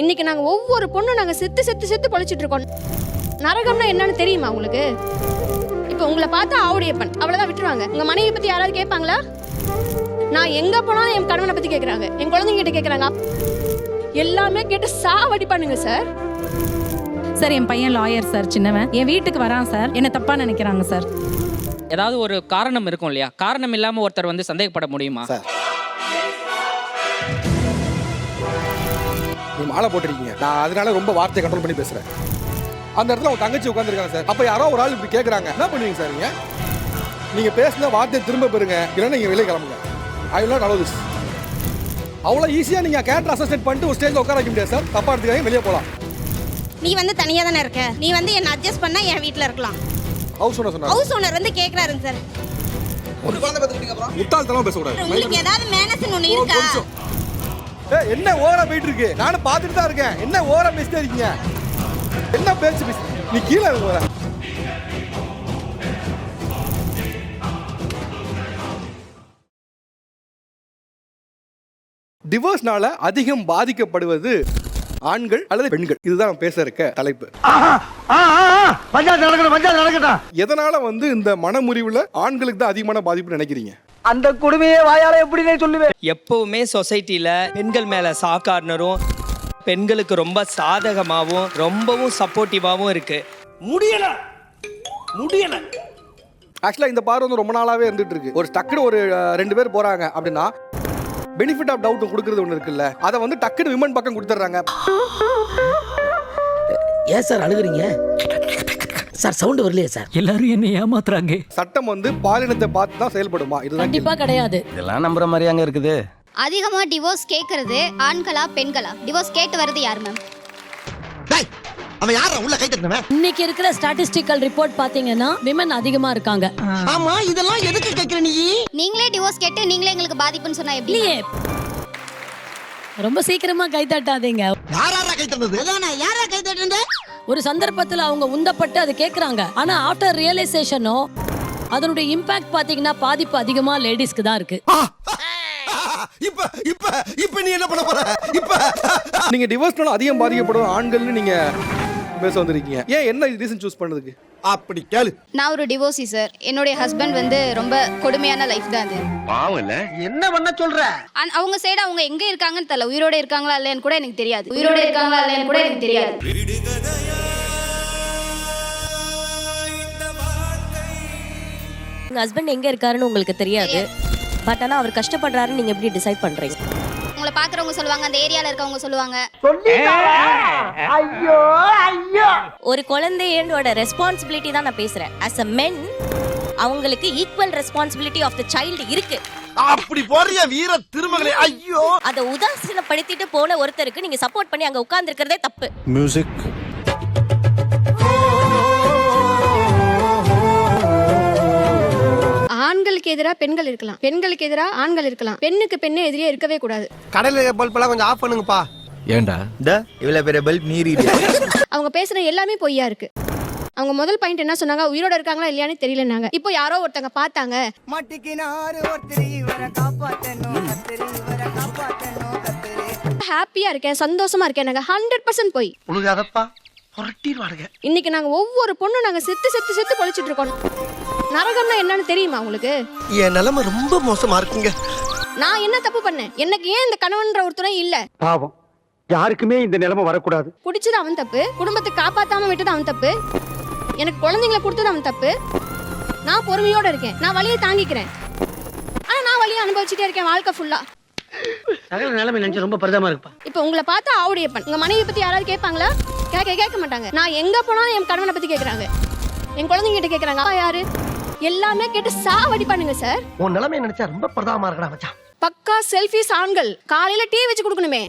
இன்னைக்கு நாங்க ஒவ்வொரு பொண்ணும் நாங்க செத்து செத்து செத்து பொழைச்சிட்டு இருக்கோம். நரகம்னா என்னன்னு தெரியுமா உங்களுக்கு? இப்போ உங்களை பார்த்தா ஆவுடையப்பன் அவ்வளவுதான் விட்டுருவாங்க. உங்க மனைவி பத்தி யாராவது கேட்பாங்களா? நான் எங்க போனாலும் என் கணவனை பத்தி கேட்கறாங்க, என் குழந்தைங்க கிட்ட கேட்கறாங்க, எல்லாமே கேட்டு சாவடிப்பானுங்க சார். சார் என் பையன் லாயர் சார், சின்னவன் என் வீட்டுக்கு வரான் சார், என்ன தப்பா நினைக்கிறாங்க சார். ஏதாவது ஒரு காரணம் இருக்கும் இல்லையா? காரணம் இல்லாம ஒருத்தர் வந்து சந்தேகப்பட முடியுமா சார்? நீ மாலை போட்டிருக்கீங்க, நான் அதனால ரொம்ப வார்த்தையை கண்ட்ரோல் பண்ணி பேசுறேன். அந்த இடத்துல உங்க தங்கச்சி உட்காந்துருக்காங்க சார். அப்ப யாரோ ஒரு ஆள் இப்படி கேட்கறாங்க, என்ன பண்ணுவீங்க சார்? நீங்க பேசின வார்த்தையை திரும்ப பெறுங்க, இல்லைன்னா நீங்க வெளியே கிளம்புங்க. I will not allow this. அவ்வளோ ஈஸியாக நீங்க கேரக்டர் அசஸ்மெண்ட் பண்ணிட்டு ஒரு ஸ்டேஜ்ல உட்கார வைக்க முடியாது சார். தப்பா எடுத்துக்காங்க, வெளியே போகலாம். நீ வந்து தனியா தானே இருக்க, நீ வந்து என்ன அட்ஜஸ்ட் பண்ணா என் வீட்ல இருக்கலாம். ஹவுஸ் ஓனர் சொன்னாரு. ஹவுஸ் ஓனர் வந்து கேக்குறாருங்க சார். ஒரு குழந்தை பெத்துக்கிட்டீங்க அப்புறம் முட்டாள்தனமா பேசக்கூடாது. உங்களுக்கு ஏதாவது மேனஸ் ஒன்னு இருக்கா? என்ன ஓவரா போயிட்டு இருக்கு? நானும் பார்த்துட்டு தான் இருக்கேன். என்ன ஓவரா பேசிட்டே இருக்கீங்க? என்ன பேச்சு பேசு? நீ கீழே இருக்க. டிவோர்ஸ்னால அதிகம் பாதிக்கப்படுவது ஆண்கள் அல்லது பெண்கள்? இதுதான் நம்ம பேச இருக்க தலைப்பு. எதனால வந்து இந்த மனமுறிவுல ஆண்களுக்கு தான் அதிகமான பாதிப்பு நினைக்கிறீங்க? அந்த கொடுமையே வாயால எப்படினே சொல்லுவேன். எப்பவுமே சொசைட்டில பெண்கள் மேல சாக்கார்னரும் பெண்களுக்கு ரொம்ப சாதகமாகவும் ரொம்பவும் சப்போர்ட்டிவாகவும் இருக்கு. முடியல. ஆக்சுவலா இந்த பார்வை வந்து ரொம்ப நாளாவே இருந்துட்டு இருக்கு. ஒரு டக்குனு ஒரு 2 பேர் போறாங்க அப்படின்னா பெனிஃபிட் ஆஃப் டவுட் கொடுக்கறது ஒன்று இருக்குல்ல, அதை வந்து டக்குனு விமன் பக்கம் கொடுத்துட்றாங்க. ஏன் சார் அழுகுறீங்க சார்? சவுண்ட் வரலையே சார். எல்லாரும் என்ன ஏமாத்துறாங்க. சட்டம் வந்து பாலினத்தை பார்த்து தான் செயல்படுமா? இதுதான் கண்டிப்பா கிடையாது. இதெல்லாம் நம்புற மாதிரி அங்க இருக்குது. அதிகமா டிவோர்ஸ் கேக்குறது ஆண்களா பெண்களா? டிவோர்ஸ் கேட்டு வருது யார் மேம்? அவன் யாரா உள்ள கை தட்டனவன்? இன்னைக்கு இருக்கிற ஸ்டாட்டிஸ்டிக்கல் ரிப்போர்ட் பாத்தீங்கன்னா விமன் அதிகமா இருக்காங்க. ஆமா, இதெல்லாம் எதுக்கு கேக்குற நீ? நீங்களே டிவோர்ஸ் கேட்டு நீங்களே எங்களுக்கு பாதிப்புன்னு சொன்னா எப்படி? இல்லையே, ரொம்ப சீக்கிரமா கை தட்டாதீங்க. யாரா கை தட்டது? அதானே, யாரா கை தட்டது? ஒரு சந்தர்ப்பத்துல அவங்க உந்தப்பட்டு அது கேக்குறாங்க. ஆனா ஆஃப்டர் ரியலைசேஷனோ அதனுடைய இம்பாக்ட் பாத்தீங்கன்னா பாதிப்பு அதிகமா லேடிஸ்க்கு தான் இருக்கு. இப்ப நீ என்ன பண்ண போற? இப்ப நீங்க டிவோர்ஸ்னால அதிகம் பாதிக்கப்படும் ஆண்கள்னு நீங்க பேச வந்திருக்கீங்க. ஏன் என்ன ரீசன் சூஸ் பண்ணதுக்கு? அப்படி கேளு. நான் ஒரு டிவோர்ஸி சார். என்னுடைய ஹஸ்பண்ட் வந்து ரொம்ப கொடுமையான லைஃப் தான் அது. பாவம் இல்ல. என்ன பண்ண சொல்ற? அவங்க சைடு அவங்க எங்க இருக்காங்கன்னு தெரியல. உயிரோட இருக்காங்களா இல்லையான்னு கூட எனக்கு தெரியாது. உயிரோட இருக்காங்களா இல்லையான்னு கூட எனக்கு தெரியாது. உங்க ஹஸ்பண்ட் எங்க இருக்காருன்னு உங்களுக்கு தெரியாது. பட் ஆனா அவர் கஷ்டப்படுறாருன்னு நீங்க எப்படி டிசைட் பண்றீங்க? உங்களை பாக்குறவங்க சொல்லுவாங்க, அந்த ஏரியால இருக்கவங்க சொல்லுவாங்க. ஐயோ ஐயோ. ஒரு குழந்தையோட ரெஸ்பான்சிபிலிட்டி தான் நான் பேசுறேன். as a men அவங்களுக்கு equal responsibility of the child இருக்கு. அப்படி போறிய வீர திருமகளே. ஐயோ. அதை உதாசீனப்படுத்திட்டு போன ஒருத்தருக்கு நீங்க சப்போர்ட் பண்ணி அங்க உட்கார்ந்து இருக்கிறதே தப்பு. மியூசிக். ஆண்களுக்கு எதிராக பெண்கள் இருக்கலாம், பெண்களுக்கு எதிராக ஆண்கள் இருக்கலாம். பெண்ணுக்கு பெண்ணே எதிரியே இருக்கவே கூடாது. கடையில பல்ப் எல்லாம் கொஞ்சம் ஆஃப் பண்ணுங்கப்பா. ஏண்டா இவ்வளவு பெரிய பல்ப் நீரிடு. அவங்க பேசுற எல்லாமே பொய்யா இருக்கு. அவங்க முதல் பாயிண்ட் என்ன சொன்னாங்க? உயிரோட இருக்காங்களா இல்லையான்னு தெரியலன்னாங்க. இப்போ யாரோ ஒருத்தங்க பார்த்தாங்க. ஹாப்பியா இருக்கேன், சந்தோஷமா இருக்கேன். நாங்க 100% போய் உனக்கு புரட்டிடுவாருங்க. இன்னைக்கு நாங்க ஒவ்வொரு பொண்ணும் நாங்க செத்து செத்து செத்து பொழைச்சிட்டு இருக்கோம். நரகம்னா என்னன்னு தெரியுமா உங்களுக்கு? என் நிலைமை ரொம்ப மோசமா இருக்குங்க. நான் என்ன தப்பு பண்ணேன்? எனக்கு ஏன் இந்த கணவன்ற ஒருத்தரை இல்ல? பாவம், யாருக்குமே இந்த நிலைமை வரக்கூடாது. குடிச்சது அவன் தப்பு, குடும்பத்தை காப்பாத்தாம விட்டது அவன் தப்பு, எனக்கு குழந்தைங்களை கொடுத்தது அவன் தப்பு. நான் பொறுமையோட இருக்கேன், நான் வலியை தாங்கிக்கிறேன். ஆனா நான் வலியை அனுபவிச்சுட்டே இருக்கேன் வாழ்க்கை ஃபுல்லா. சகல நிலைமை நினைச்சு ரொம்ப பரிதாபமா இருக்குப்பா. இப்போ உங்களை பார்த்தா ஆவுடையப்பன். உங்க மனைவி பத்தி யாராவது கேட்பாங்களா? கேட்க மாட்டாங்க. நான் எங்க போனாலும் என் கணவனை பத்தி கேட்கறாங்க, என் குழந்தைங்க கிட்ட கேட்கறாங்க. யாரு? எல்லாமே கேட்டு சாவடிப்பானுங்க சார். உன் நிலைமை நினைச்சா ரொம்ப பரிதாபமா இருக்கடா மச்சான். பக்கா செல்ஃபிஸ் ஆண்கள். காலையில டீ வச்சு கொடுக்கணுமே,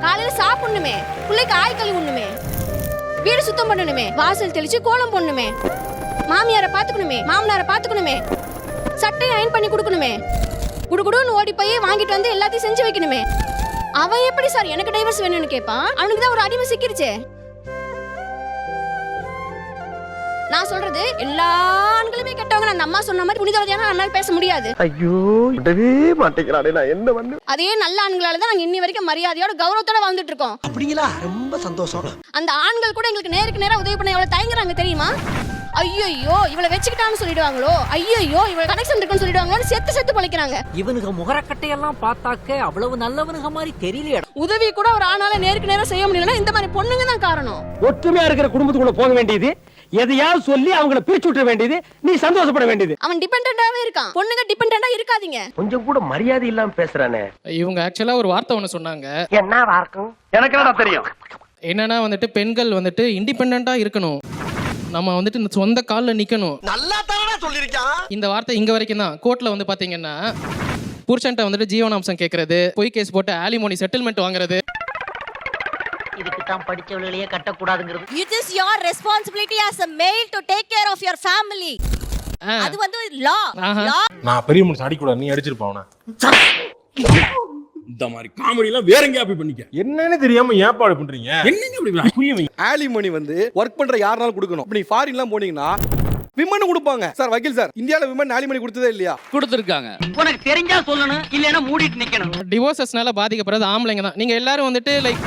காலையில சாப்பிடணுமே, பிள்ளைக்கு ஆய் கழுவணுமே, வீடு சுத்தம் பண்ணணுமே, வாசல் தெளிச்சு கோலம் போடணுமே, மாமியாரை பாத்துக்கணுமே, மாமனாரை பாத்துக்கணுமே, சட்டையை அயன் பண்ணி கொடுக்கணுமே, குடுகுடுன்னு ஓடி போய் வாங்கிட்டு வந்து எல்லாத்தையும் செஞ்சு வைக்கணுமே. அவன் எப்படி சார் எனக்கு டைவர்ஸ் வேணும்னு கேட்பான்? அவனுக்கு தான் ஒரு அடிமை சிக்கிருச்சே. நான் சொல்றது எல்லா ஆண்களுமே கெட்டவங்க. அந்த அம்மா சொன்ன மாதிரி புனிதவதியான அண்ணா பேச முடியாது. ஐயோ விடவே மாட்டேங்கிறானே, நான் என்ன பண்ணு. அதே நல்ல ஆண்களால தான் நாங்க இன்னி வரைக்கும் மரியாதையோட கௌரவத்தோட வாழ்ந்துட்டு இருக்கோம். அப்படிங்களா? ரொம்ப சந்தோஷம். அந்த ஆண்கள் கூட எங்களுக்கு நேருக்கு நேரா உதவி பண்ண எவ்வளவு தயங்குறாங்க தெரியுமா? ஐயோ இவளை வச்சுக்கிட்டான்னு சொல்லிடுவாங்களோ, ஐயோ இவளை கனெக்ஷன் இருக்குன்னு சொல்லிடுவாங்களோ, செத்து பொழைக்கிறாங்க. இவனுக்கு முகரக்கட்டையெல்லாம் பார்த்தாக்க அவ்வளவு நல்லவனுங்க மாதிரி தெரியலையா? உதவி கூட ஒரு ஆணால நேருக்கு நேரா செய்ய முடியலன்னா இந்த மாதிரி பொண்ணுங்க தான் காரணம். ஒற்றுமையா இருக்கிற குடும்பத்துக்குள்ள போக வேண்டியது, எதையாவது சொல்லி அவங்கள பிரிச்சு விட்டுற வேண்டியது, நீ சந்தோஷப்பட வேண்டியது. அவன் டிபெண்டன்டாவே இருக்கான். பொண்ணுங்க டிபெண்டன்டா இருக்காதீங்க. கொஞ்சம் கூட மரியாதை இல்லாம பேசுறானே. இவங்க ஆக்சுவலா ஒரு வார்த்தை ஒன்று சொன்னாங்க. என்ன வார்த்தை? எனக்கு என்னடா தெரியும். என்னன்னா வந்துட்டு பெண்கள் வந்துட்டு இண்டிபெண்டா இருக்கணும், நம்ம வந்துட்டு இந்த சொந்த காலில் நிக்கணும். நல்லா தானே சொல்லிருக்கான். இந்த வார்த்தை இங்க வரைக்கும் தான். கோர்ட்ல வந்து பாத்தீங்கன்னா புருஷன்ட்ட வந்துட்டு ஜீவனாம்சம் கேட்கறது, பொய் கேஸ் போட்டு ஆலிமோனி செட்டில்மெண்ட் வாங்குறது. இதுக்கு தான் படிச்சவளையே கட்டக்கூடாதுங்கிறது. It is your responsibility as a male to take care of your family. அது வந்து law. நான் பெரிய மனுஷன் அடிக்கூடாது, நீ அடிச்சிருப்பாவனா? இந்த மாதிரி காமெடி எல்லாம் வேற எங்கயா போய் பண்ணிக்க. என்னன்னு தெரியாம ஏற்பாடு பண்றீங்க? என்னங்க இப்படி புரியவீங்க? ஆலிமோனி வந்து ஒர்க் பண்ற யாருனாலும் கொடுக்கணும். நீ ஃபாரின்லாம் போனீங்கன்னா விமன் கொடுப்பாங்க சார். வக்கீல் சார், இந்தியால விமன் ஆலிமோனி கொடுத்ததே இல்லையா? கொடுத்துருக்காங்க. உனக்கு தெரிஞ்சா சொல்லணும், இல்லைன்னா மூடிட்டு நிக்கணும். டிவோர்ஸஸ்னால பாதிக்கப்படுறது ஆம்பளைங்க தான். நீங்க எல்லாரும் வந்துட்டு லைக்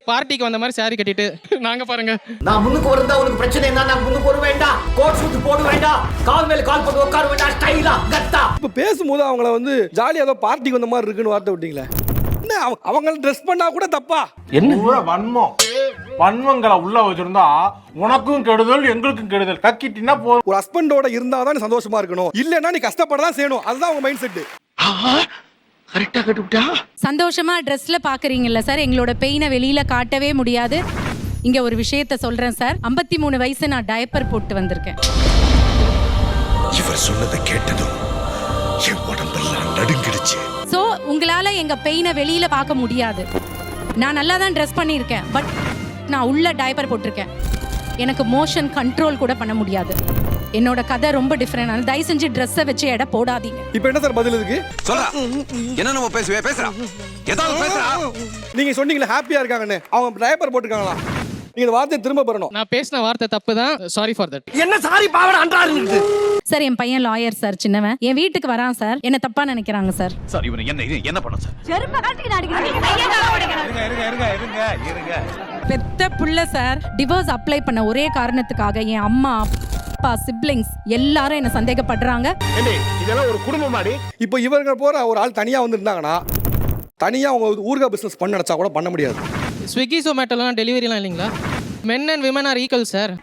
பார்ட்டிக்கு வந்த மாதிரி சாரி கட்டிட்டு நாங்க பாருங்க. நான் முன்னுக்கு வரதா உனக்கு பிரச்சனை என்ன? நான் முன்னுக்கு வர வேண்டாம், கோட் சூட் போட வேண்டாம், கால் மேல கால் போட்டு உட்கார வேண்டாம், ஸ்டைலா கத்தா. இப்ப பேசும்போது அவங்கள வந்து ஜாலியா ஏதோ பார்ட்டிக்கு வந்த மாதிரி இருக்குன்னு வார்த்தை விட்டீங்களே. என்ன அவங்க ட்ரெஸ் பண்ணா கூட தப்பா? என்ன வன்மம்? வன்மங்களை உள்ள வச்சிருந்தா உனக்கும் கெடுதல் எங்களுக்கும் கெடுதல். கக்கிட்டினா போதும். ஒரு ஹஸ்பண்டோட இருந்தாதான் நீ சந்தோஷமா இருக்கணும், இல்லன்னா நீ கஷ்டப்படதான் செய்யணும். அதுதான் அவங்க மைண்ட் செட். கரெக்டா கட்டுட்டா. சந்தோஷமா ட்ரெஸ்ல பாக்குறீங்கல்ல சார், எங்களோட பெயினை வெளியில காட்டவே முடியாது. இங்க ஒரு விஷயத்த சொல்றேன் சார், 53 வயசு நான் டயப்பர் போட்டு வந்திருக்கேன். இவர் சொன்னதை கேட்டதும் என் உடம்பெல்லாம் நடுங்கிடுச்சு. சோ உங்களால எங்க பெயினை வெளியில பார்க்க முடியாது. நான் நல்லா தான் ட்ரெஸ் பண்ணியிருக்கேன், பட் நான் உள்ள டயப்பர் போட்டிருக்கேன். எனக்கு மோஷன் கண்ட்ரோல் கூட பண்ண முடியாது. என்னோட கதை ரொம்ப டிஃபரெண்ட். தயவு செஞ்சு ட்ரெஸ்ஸை வச்சு எடை போடாதீங்க. இப்போ என்ன சார் பதில் இதுக்கு? சொல்றா, என்ன நம்ம பேசுறா, ஏதாவது பேசுறா. நீங்க சொன்னீங்களே ஹாப்பியா இருக்காங்கன்னு, அவங்க டயப்பர் போட்டுருக்காங்களா? நீங்க இந்த வார்த்தையை திரும்ப பெறணும். நான் பேசின வார்த்தை தப்பு தான், சாரி ஃபார் தட். என்ன சாரி பாவன அன்றாருன்னு சார், என் பையன் லாயர் சார், சின்னவன் என் வீட்டுக்கு வரான் சார். என்ன தப்பா நினைக்கிறாங்க சார். சார் இவன் என்ன பண்ண சார்? பெத்த புள்ள சார். டிவோர்ஸ் அப்ளை பண்ண ஒரே காரணத்துக்காக என் அம்மா அப்பா சிப்லிங்ஸ் எல்லாரும் என்ன சந்தேகப்படுறாங்க. இதெல்லாம் ஒரு குடும்பமாடி. இப்போ இவங்க போற ஒரு ஆள் தனியா வந்திருந்தாங்கன்னா, தனியா அவங்க ஊர்கா பிசினஸ் பண்ண நினைச்சா கூட பண்ண முடியாது. ஸ்விக்கி ஜொமேட்டோலாம் டெலிவரிலாம் இல்லைங்களா? Men and women R equal sir.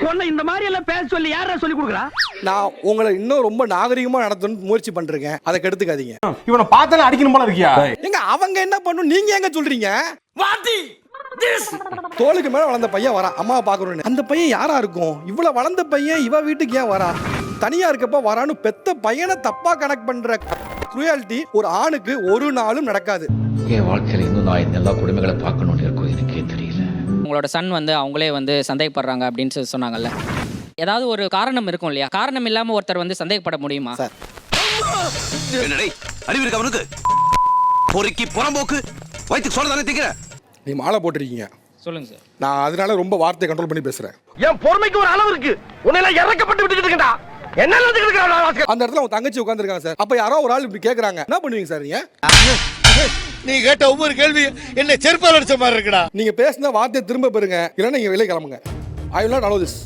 உன்னை இந்த மாதிரி எல்லாம் பேச சொல்லி யாரா சொல்லி கொடுக்குறா? நான் உங்களை இன்னும் ரொம்ப நாகரிகமா நடத்தணும்னு முயற்சி பண்றேன். அதை கெடுத்துக்காதீங்க. இவனை பார்த்தாலே அடிக்கணும் போல இருக்கியா? எங்க அவங்க என்ன பண்ணும், நீங்க எங்க சொல்றீங்க? தோளுக்கு மேல வளர்ந்த பையன் வரா அம்மாவை பாக்குறோன்னு. அந்த பையன் யாரா இருக்கும்? இவ்வளவு வளர்ந்த பையன் இவ வீட்டுக்கு ஏன் வரா? தனியா இருக்கப்ப வரான்னு பெத்த பையனை தப்பா கனெக்ட் பண்ற குரூயாலிட்டி ஒரு ஆணுக்கு ஒரு நாளும் நடக்காது. என் வாழ்க்கையில இன்னும் நான் இந்த எல்லா கொடுமைகளை பார்க்கணும்னு இருக்கும், எனக்கே தெரியல. உங்களோட சன் வந்து அவங்களே வந்து சந்தேகப்படுறாங்க அப்படின்னு சொன்னாங்கல்ல, ஏதாவது ஒரு காரணம் இருக்கும் இல்லையா? காரணம் இல்லாம ஒருத்தர் வந்து சந்தேகப்பட முடியுமா சார்? என்னடே அறிவு இருக்க அவனுக்கு? பொறுக்கி புறம்போக்கு வயிற்றுக்கு சொல்ல தானே திக்கிற. நீ மாலை போட்டிருக்கீங்க. சொல்லுங்க சார். நான் அதனால ரொம்ப வார்த்தையை கண்ட்ரோல் பண்ணி பேசுறேன். என் பொறுமைக்கு ஒரு அளவு இருக்கு. உன்னையெல்லாம் இறக்கப்பட்டு விட்டுட்டு இருக்கடா. என்ன நடந்துட்டு இருக்கா? அந்த இடத்துல உங்க தங்கச்சி உட்கார்ந்திருக்காங்க சார். அப்ப யாரோ ஒரு ஆள் இப்படி கேக்குறாங்க, என்ன பண்ணுவீங்க சார் நீங்க? நீ கேட்ட ஒவ்வொரு கேள்வி என்ன செருப்பால் அடிச்ச மாதிரி இருக்குடா. நீங்க பேசின வார்த்தையை திரும்ப பெறுங்க, இல்லைன்னா நீங்க வெளியே கிளம்புங்க. I will not allow this.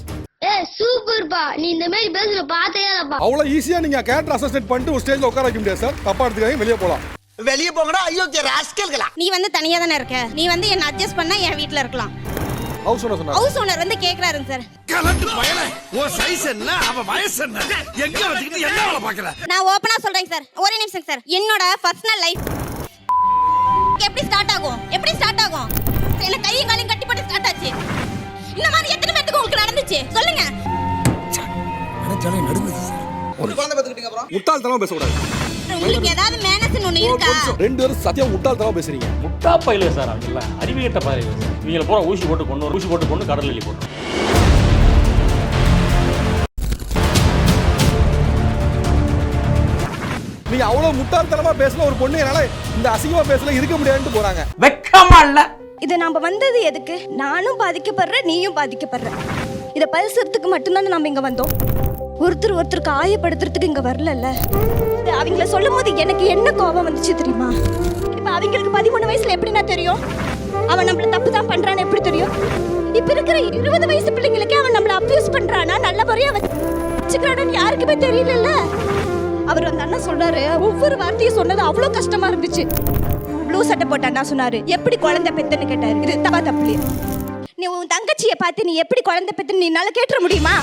சூப்பர்பா, நீ இந்த மாதிரி பேசுற பாத்தையாப்பா. அவ்வளவு ஈஸியா நீங்க கேரக்டர் அசஸ்மெண்ட் பண்ணிட்டு ஒரு ஸ்டேஜ்ல உட்கார வைக்க முடியாது சார். தப்பா எடுத்துக்காதீங்க, வெளியே போலாம். வெளிய போங்கடா. ஐயோ ராஸ்கல்களா. நீ வந்து தனியா தானே இருக்க, நீ வந்து என்ன அட்ஜஸ்ட் பண்ணா என் வீட்ல இருக்கலாம். ஹவுஸ் ஓனர் சொன்னாங்க. ஹவுஸ் ஓனர் வந்து கேக்குறாருங்க சார். கலந்து பயல ஓ சைஸ் என்ன அவ வயசு என்ன எங்க வச்சிட்டு என்ன வேலை பார்க்கற? நான் ஓபனா சொல்றேன் சார், ஒரே நிமிஷம் சார். என்னோட பர்சனல் லைஃப் எப்படி ஸ்டார்ட் ஆகும்? என்ன கையும் காலையும் கட்டி போட்டு ஸ்டார்ட் ஆச்சு. இந்த மாதிரி எத்தனை பேருக்கு உங்களுக்கு நடந்துச்சு சொல்லுங்க. மனசாலே நடுங்குது சார். ஒரு குழந்தை பெத்துக்கிட்டீங்க அப்புறம் முட்டாள்தனமா பேச கூடாது. உங்களுக்கு ஏதாவது மேனஸ் ஒண்ணு இருக்கா? ரெண்டு பேரும் சத்தியம் முட்டாள்தனமா பேசுறீங்க. முட்டா பையில சார் அவங்கள அறிவியட்ட பாருங்க. நீங்க போற ஊசி போட்டு கொண்டு கடல்ல எலி போட்டு. நீங்க அவ்வளவு முட்டாள்தனமா பேசின ஒரு பொண்ணு என்னால இந்த அசிங்கமா பேசல இருக்க முடியாதுன்னு போறாங்க. வெக்கமா இல்ல. இது நம்ம வந்தது எதுக்கு? நானும் பாதிக்கப்படுறேன், நீயும் பாதிக்கப்படுற. இதை பேசுறதுக்கு மட்டும்தான் நம்ம இங்க வந்தோம். ஒருத்தர் காயப்படுத்துறதுக்கு இங்க வரலல்ல. அவங்கள சொல்லும் போது எனக்கு என்ன கோபம் வந்துச்சு தெரியுமா? இப்ப அவங்களுக்கு 13 வயசுல எப்படின்னா தெரியும் அவன் நம்மள தப்பு தான் பண்றான்னு எப்படி தெரியும்? இப்ப இருக்கிற 20 வயசு பிள்ளைங்களுக்கே அவன் நம்மள அபியூஸ் பண்றானா நல்ல முறையா வச்சுக்கிறான்னு யாருக்குமே தெரியலல்ல. அவர் அந்த அண்ணா சொல்றாரு, ஒவ்வொரு வார்த்தையும் சொன்னது அவ்வளவு கஷ்டமா இருந்துச்சு. ப்ளூ சட்டை போட்ட அண்ணா சொன்னாரு, எப்படி குழந்தை பெத்துன்னு கேட்டாரு. இது தப்பா தப்பு? நீ உன் தங்கச்சியை பார்த்து நீ எப்படி குழந்தை பெத்துன்னு நீனால கேட்டுற முடியுமா?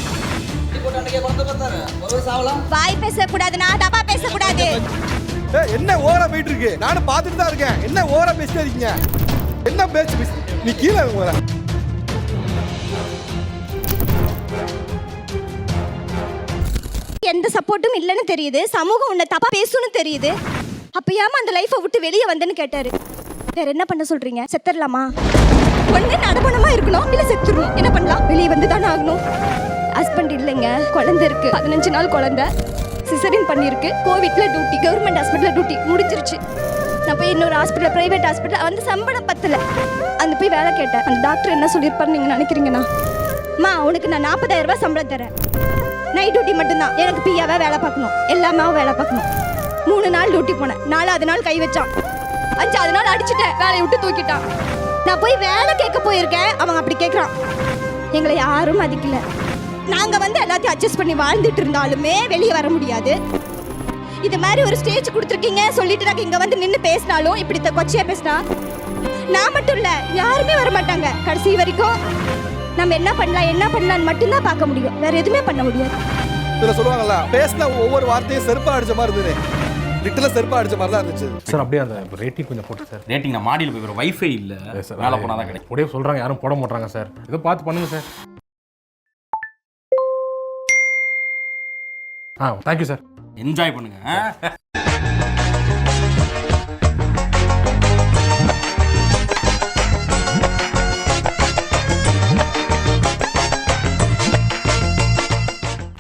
வாய் பேசக்கூடாதுன்னா தப்பா பேசக்கூடாது. என்ன ஓவரா போயிட்டு இருக்கு? நானும் பார்த்துட்டு தான் இருக்கேன். என்ன ஓவரா பேசிட்டே இருக்கீங்க? என்ன பேச்சு? நீ கீழே வர. எந்த சப்போர்ட்டும் இல்லைன்னு தெரியுது, சமூகம் உன்னை தப்பா பேசுன்னு தெரியுது, அப்ப ஏமா அந்த லைஃபை விட்டு வெளியே வந்தேன்னு கேட்டாரு. வேற என்ன பண்ண சொல்றீங்க? செத்துடலாமா? ஒண்ணு நடப்பணமா இருக்கணும், இல்ல செத்துடணும். என்ன பண்ணலாம்? வெளியே வந்து தானே ஆகணும். ஹஸ்பண்ட் இல்லைங்க, குழந்தை இருக்கு, 15 நாள் குழந்தை, சிசரின் பண்ணிருக்கு, கோவிட்ல டியூட்டி, கவர்மெண்ட் ஹாஸ்பிட்டல்ல டியூட்டி முடிஞ்சிருச்சு. நான் போய் இன்னொரு ஹாஸ்பிட்டல், பிரைவேட் ஹாஸ்பிட்டல் வந்து சம்பளம் பத்தல, அந்த போய் வேலை கேட்டேன். அந்த டாக்டர் என்ன சொல்லியிருப்பாரு நீங்க நினைக்கிறீங்கன்னா, மா உனக்கு நான் 40,000 ரூபாய் சம்பளம் தரேன், நைட் டியூட்டி மட்டும்தான், எனக்கு பியாவா வேலை பார்க்கணும், எல்லாமே வேலை பார்க்கணும். 3 நாள் டியூட்டி போனேன், 4வது நாள் கை வச்சான், 5வது நாள் அடிச்சுட்டேன், வேலையை விட்டு தூக்கிட்டான். நான் போய் வேலை கேட்க போயிருக்கேன், அவன் அப்படி கேட்குறான். எங்களை யாரும் மதிக்கல. நாங்க வந்து எல்லாத்தையும் அட்ஜஸ்ட் பண்ணி வாழ்ந்துட்டு இருந்தாலுமே வெளியே வர முடியாது. இது மாதிரி ஒரு ஸ்டேஜ் கொடுத்துருக்கீங்க சொல்லிட்டு நாங்கள் இங்க வந்து நின்று பேசினாலும் இப்படி கொச்சையா பேசினா நான் மட்டும் இல்ல யாருமே வர மாட்டாங்க. கடைசி வரைக்கும் நம்ம என்ன பண்ணலாம்னு மட்டும்தான் பார்க்க முடியும், வேற எதுவுமே பண்ண முடியாது. இதில் சொல்லுவாங்கல்ல, பேசின ஒவ்வொரு வார்த்தையும் செருப்பா அடிச்ச மாதிரி இருந்தது. லிட்டரா செருப்பா அடிச்ச மாதிரி தான் இருந்துச்சு சார். அப்படியே அந்த ரேட்டிங் கொஞ்சம் போட்டு சார். ரேட்டிங் நான் மாடியில் போய் வைஃபை இல்லை சார், மேலே போனால் தான் கிடைக்கும். அப்படியே சொல்கிறாங்க, யாரும் போட மாட்டாங்க சார். ஏதோ பார்த்து பண்ணுங்க சார். Thank you sir. என்ஜாய் பண்ணுங்க.